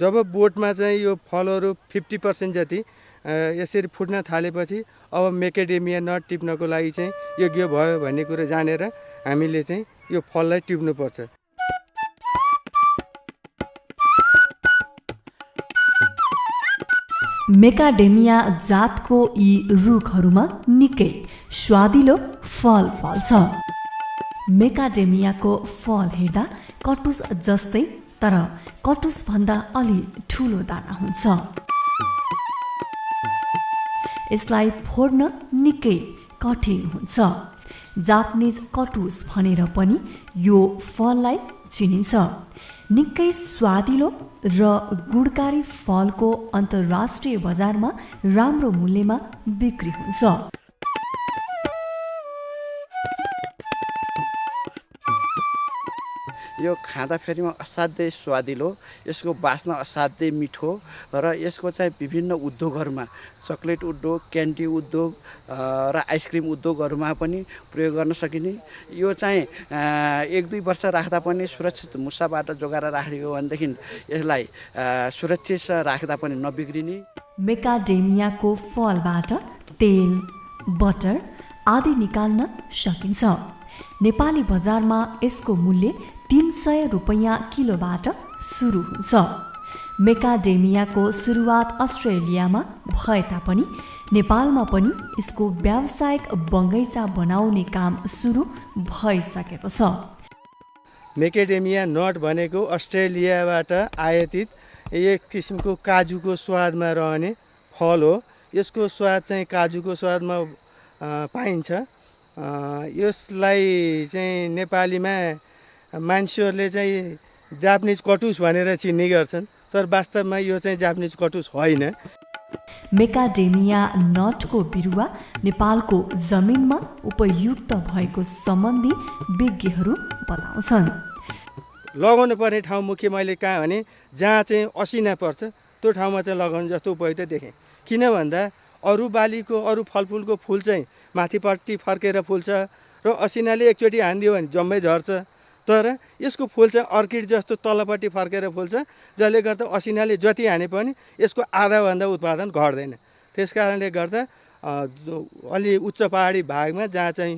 जब बोटमा चाहिँ यो फलहरू 50% जति यसरी फुट्न थालेपछि अब मेकाडेमिया नट टिप्नको लागि चाहिँ योग्य भयो भन्ने कुरा जानेर हामीले चाहिँ यो फललाई टिप्नुपर्छ। मेकाडेमिया जातको यी रुखहरूमा निकै स्वादिलो फल फल्छ। मेकाडेमियाको फल हेर्दा कटुस जस्तै तर कटुसभन्दा अलि ठुलो दाना हुन्छ। यसलाई फोड्न निकै कठिन हुन्छ। जापानिज कटुस भनेर पनि यो फललाई चिनिन्छ। निकै स्वादिलो र गुणकारी फलको अन्तर्राष्ट्रिय बजारमा राम्रो मूल्यमा बिक्री हुन्छ। यो खाँदाफेरिमा असाध्यै स्वादिलो, यसको बास्ना असाध्यै मिठो र यसको चाहिँ विभिन्न उद्योगहरूमा चकलेट उद्योग, क्यान्डी उद्योग र आइसक्रिम उद्योगहरूमा पनि प्रयोग गर्न सकिने। यो चाहिँ 1-2 वर्ष राख्दा पनि सुरक्षित मुसाबाट जोगाएर राखेको भनेदेखि यसलाई सुरक्षित राख्दा पनि नबिग्रिने। मेकाडेमियाको फलबाट तेल, बटर आदि निकाल्न सकिन्छ। नेपाली बजारमा यसको मूल्य 300 रुपैयाँ किलोबाट सुरु हुन्छ। मेकाडेमियाको सुरुवात अस्ट्रेलियामा भए तापनि नेपालमा पनि यसको व्यावसायिक बगैँचा बनाउने काम सुरु भइसकेको छ। मेकाडेमिया नट भनेको अस्ट्रेलियाबाट आयातित एक किसिमको काजुको स्वादमा रहने फल हो। यसको स्वाद चाहिँ काजुको स्वादमा पाइन्छ। यसलाई चाहिँ नेपालीमा मान्छेहरूले चाहिँ जापानिज कटुस भनेर चिन्ने गर्छन्, तर वास्तवमा यो चाहिँ जापानिज कटुस होइन। मेकाडेमिया नटको बिरुवा नेपालको जमिनमा उपयुक्त भएको सम्बन्धी विज्ञहरू बताउँछन्। लगाउनु पर्ने ठाउँ मुख्य मैले कहाँ भने जहाँ चाहिँ असिना पर्छ त्यो ठाउँमा चाहिँ लगाउनु जस्तो उपयुक्त देखेँ। किन भन्दा अरू बालीको अरू फलफुलको फुल चाहिँ माथिपट्टि फर्केर फुल्छ र असिनाले एकचोटि हानिदियो भने जम्मै झर्छ, तर यसको फुल चाहिँ अर्किड जस्तो तलपट्टि फर्केर फुल्छ, जसले गर्दा असिनाले जति हाने पनि यसको आधाभन्दा उत्पादन घट्दैन। त्यस कारणले गर्दा अलि उच्च पहाडी भागमा जहाँ चाहिँ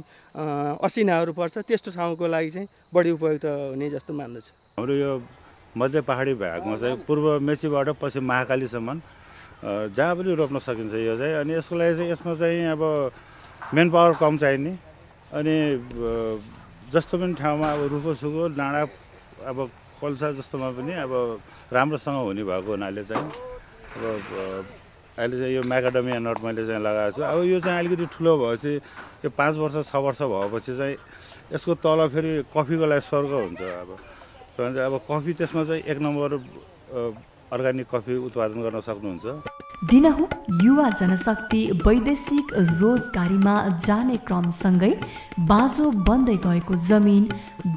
असिनाहरू पर्छ त्यस्तो ठाउँको लागि चाहिँ बढी उपयुक्त हुने जस्तो मान्दछु। हाम्रो यो मध्य पहाडी भागमा चाहिँ पूर्व मेचीबाट पश्चिम महाकालीसम्म जहाँ पनि रोप्न सकिन्छ यो चाहिँ। अनि यसको लागि चाहिँ यसमा चाहिँ अब मेन पावर कम चाहिने, अनि जस्तो पनि ठाउँमा अब रुखो डाँडा अब कल्सा जस्तोमा पनि अब राम्रोसँग हुने भएको हुनाले चाहिँ अब अहिले चाहिँ यो म्याकाडेमिया नट मैले चाहिँ लगाएको छु। अब यो चाहिँ अलिकति ठुलो भएपछि यो 5 वर्ष 6 वर्ष भएपछि चाहिँ यसको तल फेरि कफीको लागि स्वर्ग हुन्छ। अब कफी त्यसमा चाहिँ 1 नम्बर अर्ग्यानिक कफी उत्पादन गर्न सक्नुहुन्छ। दिनहुँ युवा जनशक्ति वैदेशिक रोजगारीमा जाने क्रमसँगै बाँझो बन्दै गएको जमिन,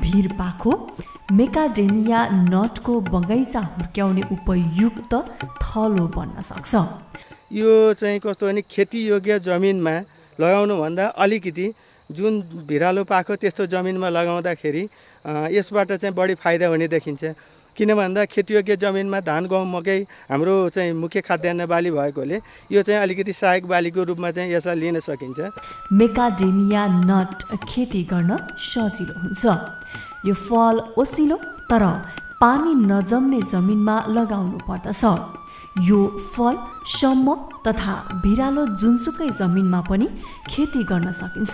भिरपाखो मेकाडेमिया नटको बगैँचा हुर्क्याउने उपयुक्त थलो बन्न सक्छ। यो चाहिँ कस्तो भने खेतीयोग्य जमिनमा लगाउनुभन्दा अलिकति जुन भिरालो पाखो त्यस्तो जमिनमा लगाउँदाखेरि यसबाट चाहिँ बढी फाइदा हुने देखिन्छ। किन भन्दा खेतीयोग्य जमिनमा धान, गहुँ, मकै हाम्रो चाहिँ मुख्य खाद्यान्न बाली भएकोले यो चाहिँ अलिकति सहायक बालीको रूपमा चाहिँ यसलाई लिन सकिन्छ। मेकाडेमिया नट खेती गर्न सजिलो हुन्छ। यो फल ओसिलो तर पानी नजम्ने जमिनमा लगाउनु पर्दछ। यो फल सम्म तथा भिरालो जुनसुकै जमिनमा पनि खेती गर्न सकिन्छ।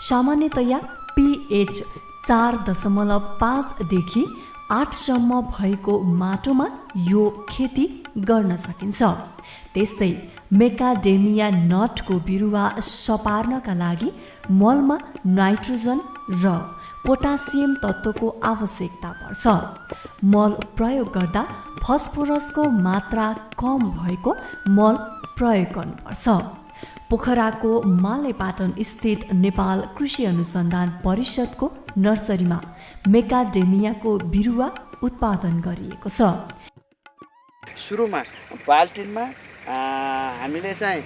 सामान्यतया pH 4.5 देखि 8 सम्म भएको माटोमा यो खेती गर्न सकिन्छ। त्यस्तै मेकाडेमिया नटको बिरुवा सपार्नका लागि मलमा नाइट्रोजन र पोटासियम तत्त्वको आवश्यकता पर्छ। मल प्रयोग गर्दा फस्फोरसको मात्रा कम भएको मल प्रयोग गर्नुपर्छ। पोखराको मालेपाटन स्थित नेपाल कृषि अनुसन्धान परिषदको नर्सरीमा मेकाडेमियाको बिरुवा उत्पादन गरिएको छ। सुरुमा बाल्टिनमा हामीले चाहिँ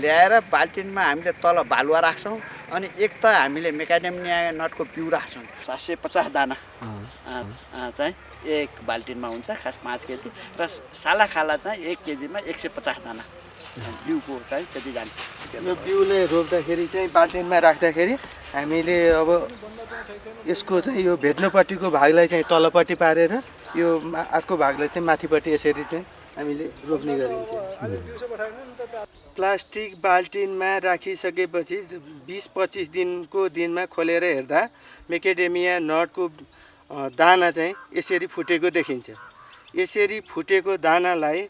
ल्याएर बाल्टिनमा हामीले तल बालुवा राख्छौँ, अनि एक त हामीले मेकाडेमिया नटको बिउ राख्छौँ 750 दाना चाहिँ एक बाल्टिनमा हुन्छ खास 5 केजी र साला खाला चाहिँ 1 केजीमा 150 दाना बिउको चाहिँ त्यति जान्छ। यो बिउले रोप्दाखेरि चाहिँ बाल्टिनमा राख्दाखेरि हामीले अब यसको चाहिँ यो भेट्नुपट्टिको भागलाई चाहिँ तलपट्टि पारेर यो अर्को भागलाई चाहिँ माथिपट्टि यसरी चाहिँ हामीले रोप्ने गरिन्छ। प्लास्टिक बाल्टिनमा राखिसकेपछि 20-25 दिनमा खोलेर हेर्दा मेकेडेमिया नटको दाना चाहिँ यसरी फुटेको देखिन्छ। यसरी फुटेको दानालाई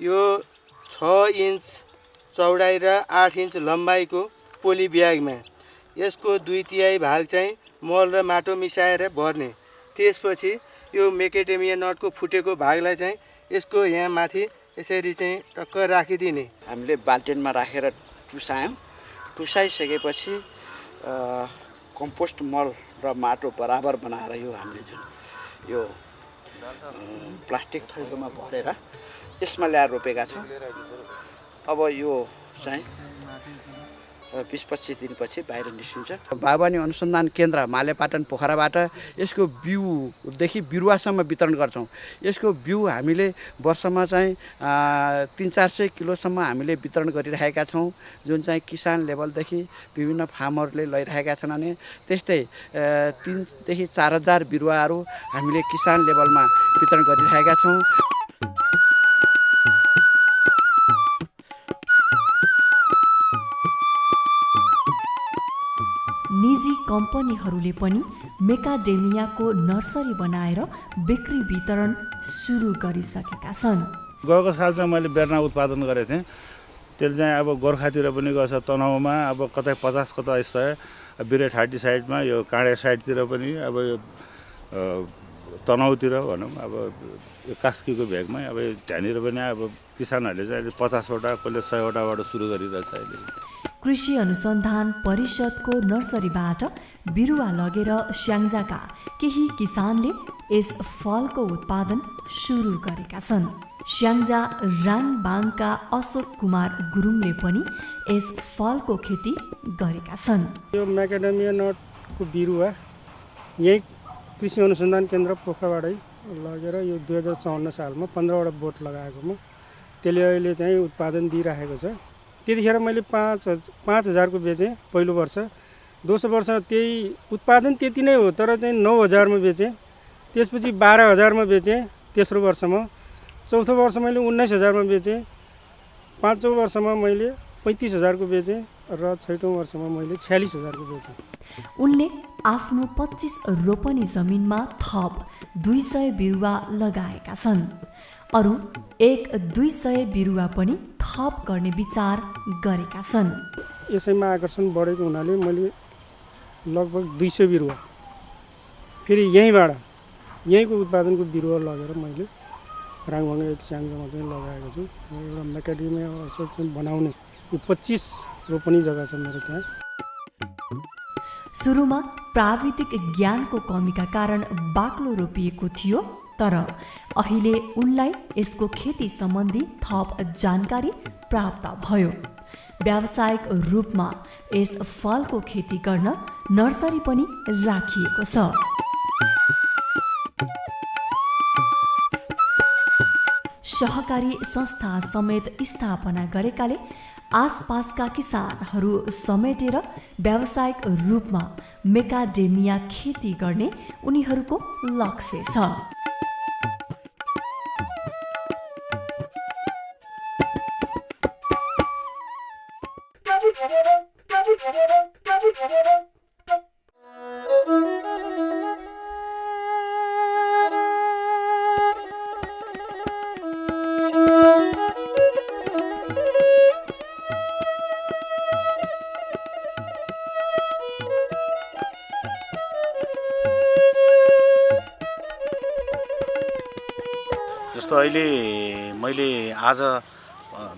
यो 6 इन्च चौडाइ र 8 इन्च लम्बाइको पोली ब्यागमा यसको 2/3 भाग चाहिँ मल र माटो मिसाएर भर्ने। त्यसपछि यो मेकेडेमिया नटको फुटेको भागलाई चाहिँ यसको यहाँ माथि यसरी चाहिँ टक्क राखिदिने। हामीले बाल्टिनमा राखेर टुसायौँ। टुसाइसकेपछि कम्पोस्ट मल र माटो बराबर बनाएर यो हामीले जुन यो प्लास्टिक थैलोमा भरेर यसमा ल्याएर रोपेका छौँ। अब यो चाहिँ 20-25 दिनपछि बाहिर निस्किन्छ। बागवानी अनुसन्धान केन्द्र मालेपाटन पोखराबाट यसको बिउदेखि बिरुवासम्म वितरण गर्छौँ। यसको बिउ हामीले वर्षमा चाहिँ 300-400 किलोसम्म हामीले वितरण गरिरहेका छौँ, जुन चाहिँ किसान लेभलदेखि विभिन्न फार्मरले लैरहेका छन् भने त्यस्तै 3,000 देखि 4,000 बिरुवाहरू हामीले किसान लेभलमा वितरण गरिरहेका छौँ। निजी कम्पनीहरूले पनि मेकाडेमियाको नर्सरी बनाएर बिक्री वितरण सुरु गरिसकेका छन्। गएको साल चाहिँ मैले बेर्ना उत्पादन गरेको थिएँ। त्यसले चाहिँ अब गोर्खातिर पनि गएछ, तनहुमा अब कतै 50 कतै 100, बिरेठाटी साइडमा यो काँडे साइडतिर पनि अब यो तनहुतिर भनौँ अब यो कास्कीको भेगमै अब त्यहाँनिर पनि अब किसानहरूले चाहिँ 50वटा कसले 100वटाबाट सुरु गरिरहेछ अहिले। कृषि अनुसन्धान परिषदको नर्सरीबाट बिरुवा लगेर स्याङ्जाका केही किसानले यस फलको उत्पादन सुरु गरेका छन्। स्याङ्जा राङबाङका अशोक कुमार गुरुङले पनि यस फलको खेती गरेका छन्। यो म्याकाडेमिया नटको बिरुवा यही कृषि अनुसन्धान केन्द्र पोखराबाटै लगेर यो 2054 सालमा 15वटा बोट लगाएकोमा त्यसले अहिले चाहिँ उत्पादन दिइराखेको छ। त्यतिखेर मैले 5,000को बेचेँ पहिलो वर्ष। दोस्रो वर्ष त्यही उत्पादन त्यति नै हो, तर चाहिँ 9,000मा बेचेँ। त्यसपछि 12,000मा बेचेँ तेस्रो वर्षमा। चौथो वर्ष मैले 19,000मा बेचेँ। पाँचौँ वर्षमा मैले 35,000को बेचेँ र छैटौँ वर्षमा मैले 46,000को बेचेँ। उनले आफ्नो 25 रोपनी जमिनमा थप 200 बिरुवा लगाएका छन्। अरू 100-200 बिरुवा पनि थप गर्ने विचार गरेका छन्। यसैमा आकर्षण बढेको हुनाले मैले लगभग 200 बिरुवा फेरि यहीँको उत्पादनको बिरुवा लगेर मैले राङभाङ एक स्याङ्जामा चाहिँ लगाएको छु। एउटा म्याकाडेमिया चाहिँ बनाउने यो 25 रोपनी जग्गा छ मेरो त्यहाँ। सुरुमा प्राविधिक ज्ञानको कमीका कारण बाक्लो रोपिएको थियो, तर अहिले उनलाई यसको खेती सम्बन्धी थप जानकारी प्राप्त भयो। व्यावसायिक रूपमा यस फलको खेती गर्न नर्सरी पनि राखिएको छ। सहकारी संस्था समेत स्थापना गरेकाले आसपासका किसानहरू समेटेर व्यावसायिक रूपमा मेकाडेमिया खेती गर्ने उनीहरूको लक्ष्य छ। जस्तो अहिले मैले आज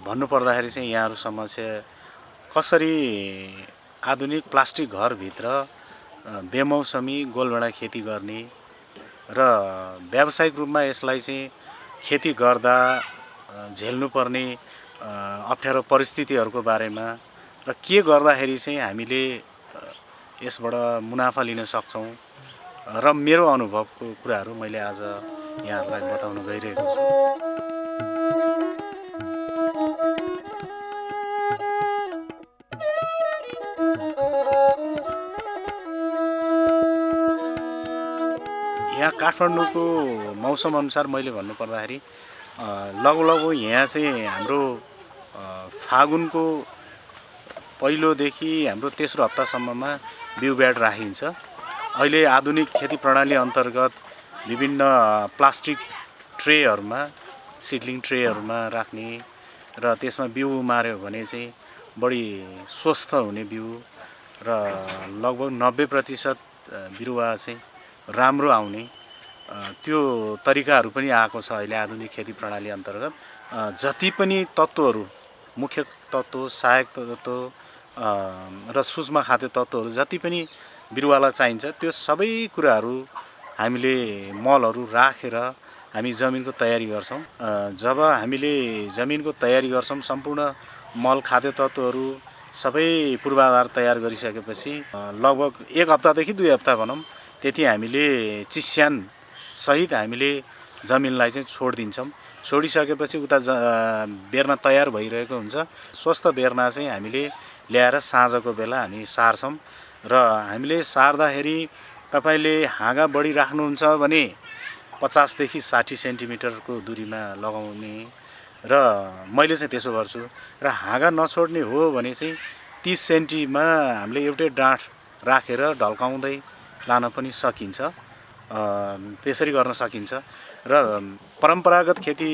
भन्नुपर्दाखेरि चाहिँ यहाँहरूसम्म चाहिँ कसरी आधुनिक प्लास्टिक घरभित्र बेमौसमी गोलभेडा खेती गर्ने र व्यावसायिक रूपमा यसलाई चाहिँ खेती गर्दा झेल्नुपर्ने अप्ठ्यारो परिस्थितिहरूको बारेमा र के गर्दाखेरि चाहिँ हामीले यसबाट मुनाफा लिन सक्छौँ र मेरो अनुभवको कुराहरू मैले आज यहाँहरूलाई बताउन गइरहेको छु। यहाँ काठमाडौँको मौसम अनुसार मैले भन्नुपर्दाखेरि लगभग यहाँ चाहिँ हाम्रो फागुनको पहिलोदेखि हाम्रो तेस्रो हप्तासम्ममा बिउ ब्याड राखिन्छ। अहिले आधुनिक खेती प्रणाली अन्तर्गत विभिन्न प्लास्टिक ट्रेहरूमा सिडलिङ ट्रेहरूमा राख्ने र त्यसमा बिउ उमार्यो भने चाहिँ बढी स्वस्थ हुने बिउ र लगभग 90% बिरुवा चाहिँ राम्रो आउने त्यो तरिकाहरू पनि आएको छ अहिले आधुनिक खेती प्रणाली अन्तर्गत। जति पनि तत्त्वहरू मुख्य तत्त्व सहायक तत्त्व र सूक्ष्म खाद्य तत्त्वहरू जति पनि बिरुवालाई चाहिन्छ त्यो सबै कुराहरू हामीले मलहरू राखेर हामी जमिनको तयारी गर्छौँ। जब हामीले जमिनको तयारी गर्छौँ सम्पूर्ण मल खाद्य तत्त्वहरू सबै पूर्वाधार तयार गरिसकेपछि लगभग 1 हप्तादेखि 2 हप्ता भनौँ त्यति हामीले चिस्यान सहित हामीले जमिनलाई चाहिँ छोडिदिन्छौँ। छोडिसकेपछि उता बेर्ना तयार भइरहेको हुन्छ। स्वस्थ बेर्ना चाहिँ हामीले ल्याएर साँझको बेला हामी सार्छौँ र हामीले सार्दाखेरि तपाईँले हाँगा बढी राख्नुहुन्छ भने 50 देखि 60 सेन्टिमिटरको दूरीमा लगाउने र मैले चाहिँ त्यसो गर्छु। र हाँगा नछोड्ने हो भने चाहिँ 30 सेन्टिमा हामीले एउटै डाँठ राखेर ढल्काउँदै लान पनि सकिन्छ। त्यसरी गर्न सकिन्छ र परम्परागत खेती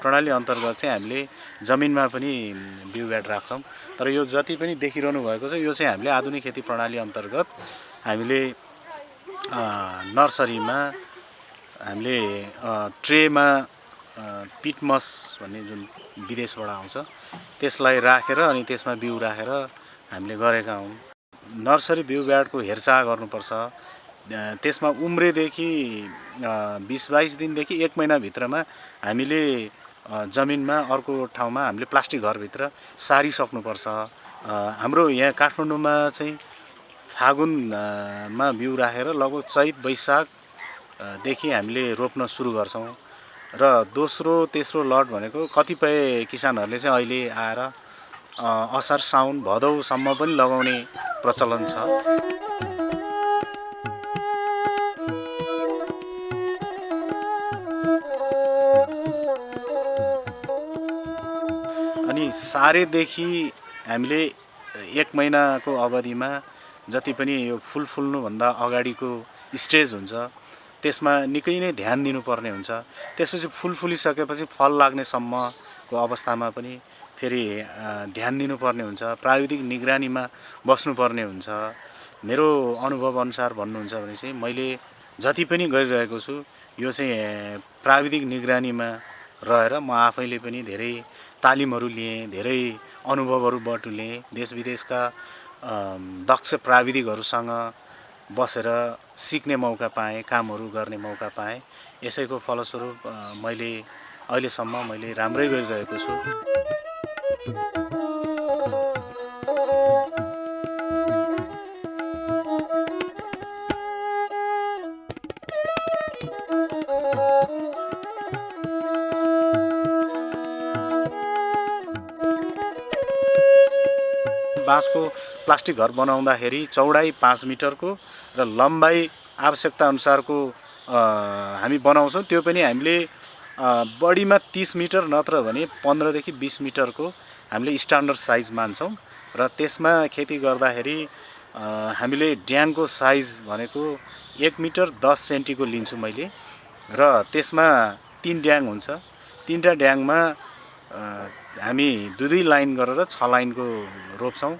प्रणाली अन्तर्गत चाहिँ हामीले जमिनमा पनि बिउ ब्याड राख्छौँ। तर यो जति पनि देखिरहनु भएको छ यो चाहिँ हामीले आधुनिक खेती प्रणाली अन्तर्गत हामीले नर्सरीमा हामीले ट्रेमा पिटमस भन्ने जुन विदेशबाट आउँछ त्यसलाई राखेर अनि त्यसमा बिउ राखेर हामीले गरेका हौँ। नर्सरी बिउ ब्याडको हेरचाह गर्नुपर्छ। त्यसमा उम्रेदेखि 20-22 दिनदेखि 1 महिनाभित्रमा हामीले जमिनमा अर्को ठाउँमा हामीले प्लास्टिक घरभित्र सारिसक्नुपर्छ। हाम्रो यहाँ काठमाडौँमा चाहिँ फागुनमा बिउ राखेर लगभग चैत वैशाखदेखि हामीले रोप्न सुरु गर्छौँ र दोस्रो तेस्रो लट भनेको कतिपय किसानहरूले चाहिँ अहिले आएर असार साउन भदौसम्म पनि लगाउने प्रचलन छ। अनि सारेदेखि हामीले 1 महिनाको अवधिमा जति पनि यो फुल फुल्नुभन्दा अगाडिको स्टेज हुन्छ त्यसमा निकै नै ध्यान दिनुपर्ने हुन्छ। त्यसपछि फुल फुलिसकेपछि फल लाग्नेसम्मको अवस्थामा पनि फेरि ध्यान दिनुपर्ने हुन्छ। प्राविधिक निगरानीमा बस्नुपर्ने हुन्छ। मेरो अनुभव अनुसार भन्नुहुन्छ भने चाहिँ मैले जति पनि गरिरहेको छु यो चाहिँ प्राविधिक निगरानीमा रहेर म आफैले पनि धेरै तालिमहरू लिएँ, धेरै अनुभवहरू बटुलेँ, देश विदेशका दक्ष प्राविधिकहरूसँग बसेर सिक्ने मौका पाएँ, कामहरू गर्ने मौका पाएँ। यसैको फलस्वरूप मैले अहिलेसम्म राम्रै गरिरहेको छु। बाँसको प्लास्टिक घर बनाउँदाखेरि चौडाइ 5 मिटरको र लम्बाइ आवश्यकता अनुसारको हामी बनाउँछौँ। त्यो पनि हामीले बढीमा 30 मिटर नत्र भने 15 देखि 20 मिटरको हामीले स्ट्यान्डर्ड साइज मान्छौँ र त्यसमा खेती गर्दाखेरि हामीले ड्याङको साइज भनेको 1 मिटर 10 सेन्टिको लिन्छु मैले र त्यसमा 3 ड्याङ हुन्छ। 3टा ड्याङमा हामी 2 लाइन गरेर 6 लाइनको रोप्छौँ।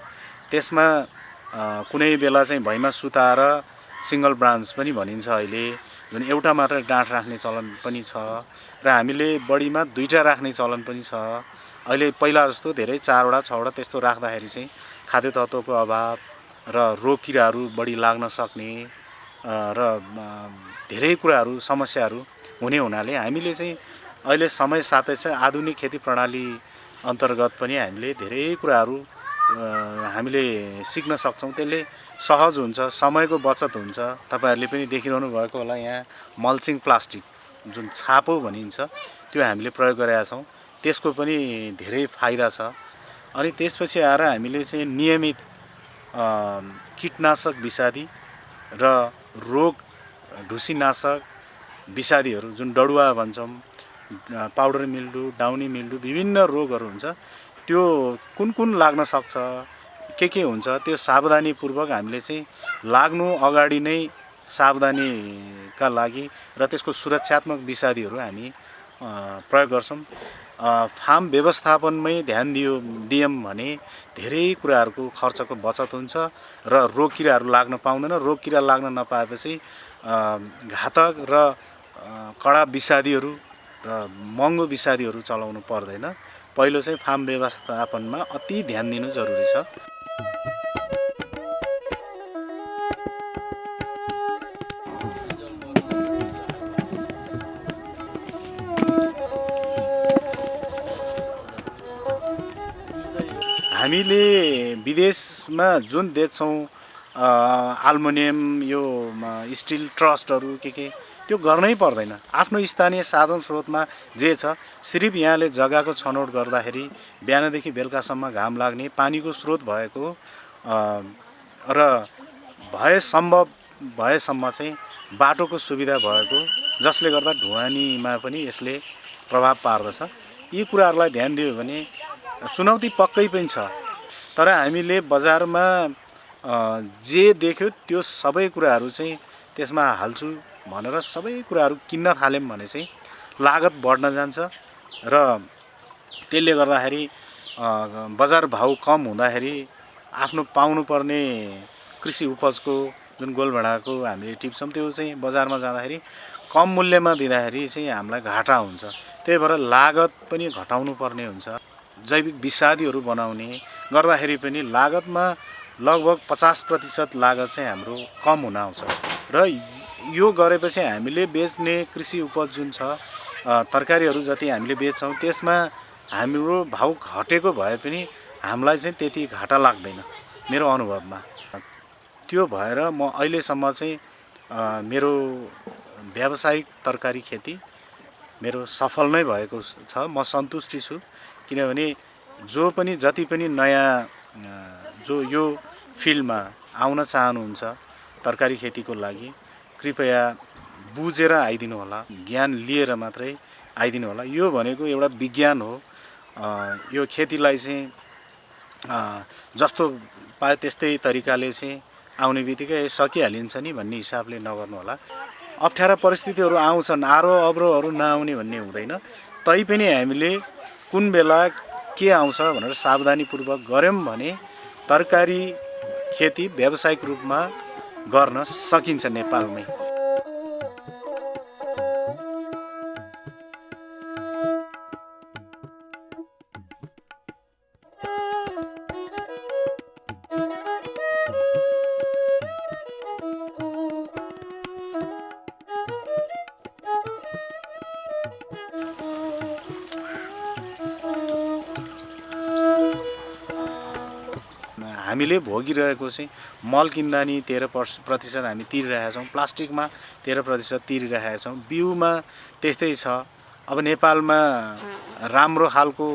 त्यसमा कुनै बेला चाहिँ भैँमा सुताएर सिङ्गल ब्रान्च पनि भनिन्छ अहिले, जुन एउटा मात्र डाँठ राख्ने चलन पनि छ र हामीले बढीमा 2टा राख्ने चलन पनि छ। अहिले पहिला जस्तो धेरै 4वटा 6वटा त्यस्तो राख्दाखेरि चाहिँ खाद्य तत्त्वको अभाव र रोग किराहरू बढी लाग्न सक्ने र धेरै कुराहरू समस्याहरू हुने हुनाले हामीले चाहिँ अहिले समय सापेक्ष आधुनिक खेती प्रणाली अन्तर्गत पनि हामीले धेरै कुराहरू हामीले सिक्न सक्छौँ। त्यसले सहज हुन्छ, समयको बचत हुन्छ। तपाईहरुले पनि देखिरहनु भएको होला यहाँ मल्चिङ प्लास्टिक जुन छापो भनिन्छ त्यो हामीले प्रयोग गरेका छौँ। त्यसको पनि धेरै फाइदा छ। अनि त्यसपछि आएर हामीले चाहिँ नियमित कीटनाशक विषादी र रोग ढुसीनाशक विषादीहरू जुन डडुवा भन्छौँ, पाउडर मिल्डु, डाउनी मिल्डु, विभिन्न रोगहरू हुन्छ त्यो कुन कुन लाग्न सक्छ, के हुन्छ त्यो सावधानीपूर्वक हामीले चाहिँ लाग्नु अगाडि नै सावधानीका लागि र त्यसको सुरक्षात्मक विषादीहरू हामी प्रयोग गर्छौँ। फार्म व्यवस्थापनमै ध्यान दियौँ भने धेरै कुराहरूको खर्चको बचत हुन्छ र रोग किराहरू लाग्न पाउँदैन। रोग किरा लाग्न नपाएपछि घातक र कडा विषादीहरू र महँगो विषादीहरू चलाउनु पर्दैन। पहिलो चाहिँ फार्म व्यवस्थापनमा अति ध्यान दिनु जरुरी छ। हामीले विदेशमा जुन देख्छौँ एल्युमिनियम यो स्टिल ट्रस्टहरू के त्यो गर्नै पर्दैन। आफ्नो स्थानीय साधन स्रोतमा जे छ सिर्फ यहाँले जग्गाको छनौट गर्दाखेरि बिहानदेखि बेलुकासम्म घाम लाग्ने पानीको स्रोत भएको र सम्भव भएसम्म चाहिँ बाटोको सुविधा भएको जसले गर्दा ढुवानीमा पनि यसले प्रभाव पार्दछ। यी कुराहरूलाई ध्यान दियो भने चुनौती पक्कै पनि छ, तर हामीले बजारमा जे देख्यो त्यो सबै कुराहरू चाहिँ त्यसमा हाल्छु भनेर सबै कुराहरू किन्न थाल्यौँ भने चाहिँ लागत बढ्न जान्छ र त्यसले गर्दाखेरि बजार भाउ कम हुँदाखेरि आफ्नो पाउनुपर्ने कृषि उपजको जुन गोलभेडाको हामीले टिप्छौँ त्यो चाहिँ बजारमा जाँदाखेरि कम मूल्यमा दिँदाखेरि चाहिँ हामीलाई घाटा हुन्छ। त्यही भएर लागत पनि घटाउनु पर्ने हुन्छ। जैविक विषादीहरू बनाउने गर्दाखेरि पनि लागतमा लगभग 50% लागत चाहिँ हाम्रो कम हुन आउँछ र यो गरेपछि हामीले बेच्ने कृषि उपज जुन छ तरकारीहरू जति हामीले बेच्छौँ त्यसमा हाम्रो भाउ घटेको भए पनि हामीलाई चाहिँ त्यति घाटा लाग्दैन मेरो अनुभवमा। त्यो भएर म अहिलेसम्म चाहिँ मेरो व्यावसायिक तरकारी खेती मेरो सफल नै भएको छ। म सन्तुष्टि छु, किनभने जो पनि जति पनि नयाँ जो यो फिल्डमा आउन चाहनुहुन्छ तरकारी खेतीको लागि कृपया बुझेर आइदिनु होला, ज्ञान लिएर मात्रै आइदिनु होला। यो भनेको एउटा विज्ञान हो। यो खेतीलाई चाहिँ जस्तो पाए त्यस्तै तरिकाले चाहिँ आउने बित्तिकै सकिहालिन्छ नि भन्ने हिसाबले नगर्नु होला। अप्ठ्यारा परिस्थितिहरू आउँछन्, अवरोहहरू नआउने भन्ने हुँदैन। तैपनि हामीले कुन बेला के आउँछ भनेर सावधानीपूर्वक गऱ्यौँ भने तरकारी खेती व्यावसायिक रूपमा गर्न सकिन्छ नेपालमै। हामीले भोगिरहेको चाहिँ मल किन्दा नि 13% हामी तिरिरहेका छौँ, प्लास्टिकमा 13% तिरिरहेका छौँ, बिउमा त्यस्तै छ। अब नेपालमा राम्रो खालको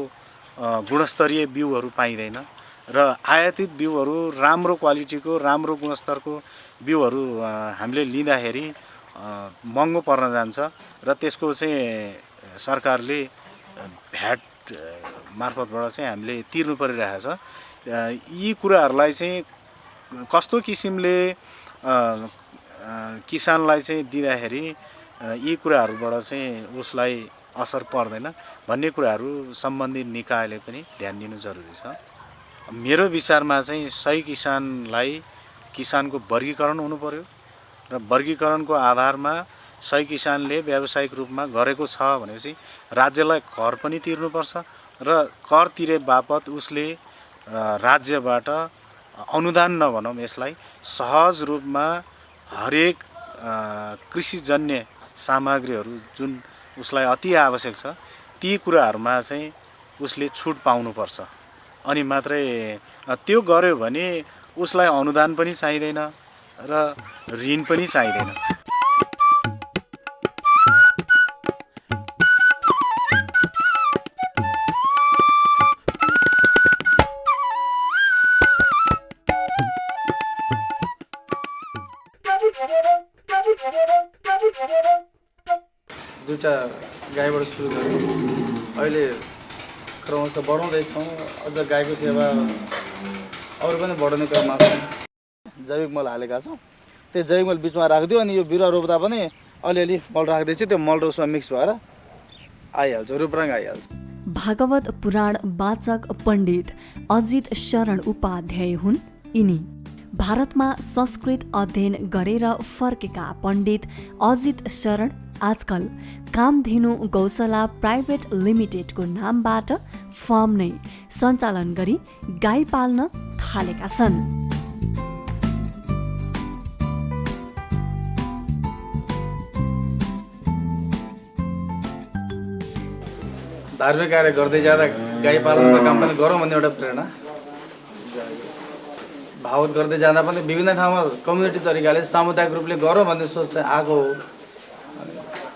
गुणस्तरीय बिउहरू पाइँदैन र आयातित बिउहरू राम्रो क्वालिटीको राम्रो गुणस्तरको बिउहरू हामीले लिँदाखेरि महँगो पर्न जान्छ र त्यसको चाहिँ सरकारले भ्याट मार्फतबाट चाहिँ हामीले तिर्नु परिरहेछ। यी कुराहरूलाई चाहिँ कस्तो किसिमले किसानलाई चाहिँ दिँदाखेरि यी कुराहरूबाट चाहिँ उसलाई असर पर्दैन भन्ने कुराहरू सम्बन्धित निकायले पनि ध्यान दिनु जरुरी छ। मेरो विचारमा चाहिँ सही किसानलाई किसानको वर्गीकरण हुनु पर्यो र वर्गीकरणको आधारमा सही किसानले व्यावसायिक रूपमा गरेको छ भनेपछि राज्यलाई कर पनि तिर्नुपर्छ र कर तिरे बापत उसले राज्यबाट अनुदान नभनौँ यसलाई सहज रूपमा हरेक कृषिजन्य सामग्रीहरू जुन उसलाई अति आवश्यक छ ती कुराहरूमा चाहिँ उसले छुट पाउनुपर्छ। अनि मात्रै त्यो गर्यो भने उसलाई अनुदान पनि चाहिँदैन र ऋण पनि चाहिँदैन। 2टा गाईबाट सुरु गरेँ। अहिले क्रमशः बढाउँदैछौँ। अझ गाईको सेवा अरू पनि बढाउने क्रममा छौँ। जैविक मल हालेका छौँ। त्यो जैविक मल बिचमा राखिदियो अनि यो बिरुवा रोप्दा पनि अलिअलि मल राख्दैछु। त्यो मल र उसमा मिक्स भएर आइहाल्छ, रूपरङ आइहाल्छ। भागवत पुराण वाचक पण्डित अजित शरण उपाध्याय हुन् यिनी। भारतमा संस्कृत अध्ययन गरेर फर्केका पण्डित अजित शरण आजकल कामधेनु गौशाला प्राइभेट लिमिटेडको नामबाट फर्म नै सञ्चालन गरी गाई पाल्न थालेका छन्। धार्मिक कार्य गर्दै जाँदा गाई पालनको काम पनि गरौँ भन्ने एउटा प्रेरणा। भागवत गर्दै जाँदा पनि विभिन्न ठाउँमा कम्युनिटी तरिकाले सामुदायिक रूपले गरौँ भन्ने सोच चाहिँ आएको हो।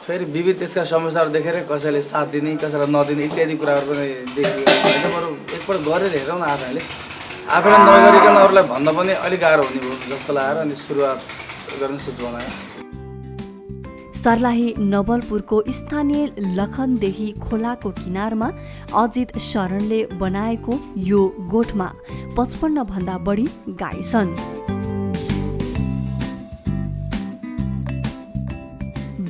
फेरि विविध त्यसका समस्याहरू देखेर कसैले साथ दिने, कसैलाई नदिने इत्यादि कुराहरू पनि देखियो। बरु एकपल्ट गरेर हेरौँ न आफैले नगरिकन अरूलाई भन्न पनि अलिक गाह्रो हुने भयो जस्तो लागेर अनि सुरुवात गर्ने सोच बनायो। सर्लाही नवलपुरको स्थानीय लखनदेही खोलाको किनारमा अजित शरणले बनाएको यो गोठमा 55 भन्दा बढी गाई छन्।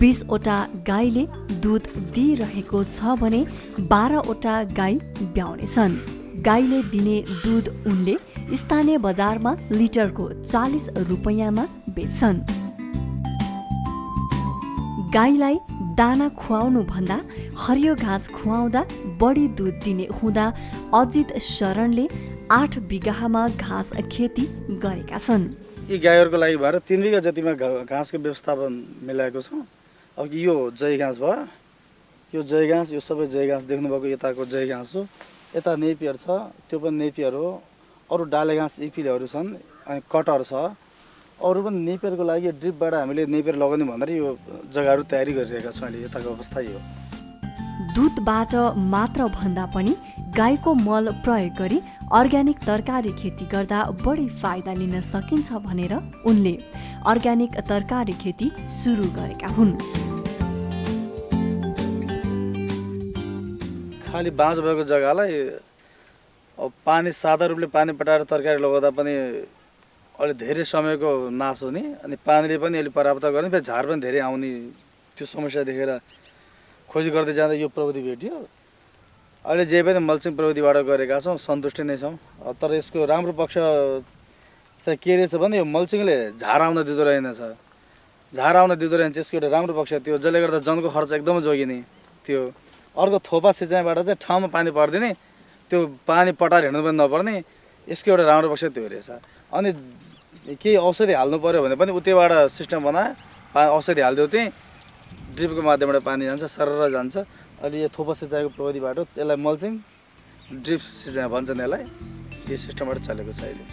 20 वटा गाईले दुध दिइरहेको छ भने 12 वटा गाई ब्याउने छन्। गाईले दिने दुध उनले स्थानीय बजारमा लिटरको 40 रुपैयाँमा बेच्छन्। गाईलाई दाना खुवाउनु भन्दा हरियो घाँस खुवाउँदा बढी दुध दिने हुँदा अजित शरणले 8 बिगामा घाँस खेती गरेका छन्। यी गाईहरूको लागि भएर 3 बिगा जतिमा घाँसको व्यवस्थापन मिलाएको छ। अब यो जय घाँस भयो, यो जय घाँस, यो सबै जय घाँस देख्नुभएको यताको जय घाँस हो। यता नेपियर छ, त्यो पनि नेपियर हो। अरू डाले घाँस इपिलहरू छन् अनि कटर छ। अरू पनि नेपियरको लागि ड्रिपबाट हामीले नेपियर लगाउने भनेर यो जग्गाहरू तयारी गरिरहेका छौँ। अहिले यताको अवस्था यो। दुधबाट मात्र भन्दा पनि गाईको मल प्रयोग गरी अर्ग्यानिक तरकारी खेती गर्दा बढी फाइदा लिन सकिन्छ भनेर उनले अर्ग्यानिक तरकारी खेती सुरु गरेका हुन्। खालि बाँझो भएको जग्गालाई पानी सादा रूपले पानी पटाएर तरकारी लगाउँदा पनि अलि धेरै समयको नाश हुने अनि पानीले पनि अलि पर्याप्त गर्ने, फेरि झार पनि धेरै आउने, त्यो समस्या देखेर खोजी गर्दै जाँदा यो प्रविधि भेटियो। अहिले जे पनि मल्चिङ प्रविधिबाट गरेका छौँ, सन्तुष्टि नै छौँ। तर यसको राम्रो पक्ष चाहिँ के रहेछ भने यो मल्चिङले झार आउन दिँदो रहेनछ। झार आउन दिँदो रहेछ यसको एउटा राम्रो पक्ष थियो, जसले गर्दा जनको खर्च एकदमै जोगिने थियो। अर्को थोपा सिँचाइबाट चाहिँ ठाउँमा पानी परिदिने, त्यो पानी पटाएर हिँड्नु पनि नपर्ने, यसको एउटा राम्रो पक्ष त्यो रहेछ। अनि केही औषधि हाल्नु पऱ्यो भने पनि उतैबाट सिस्टम बनायो, औषधि हालिदियो त्यहीँ ड्रिपको माध्यमबाट पानी जान्छ, सरर जान्छ। अहिले यो थोपा सिँचाइको प्रविधिबाट यसलाई मल्चिङ ड्रिप सिँचाइ भन्छन्, यसलाई यो सिस्टमबाट चलेको छ अहिले।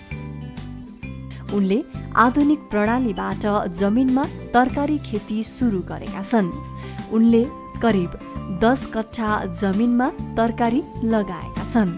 उनले आधुनिक प्रणालीबाट जमिनमा तरकारी खेती सुरु गरेका छन्। उनले करिब 10 कट्ठा जमिनमा तरकारी लगाएका छन्।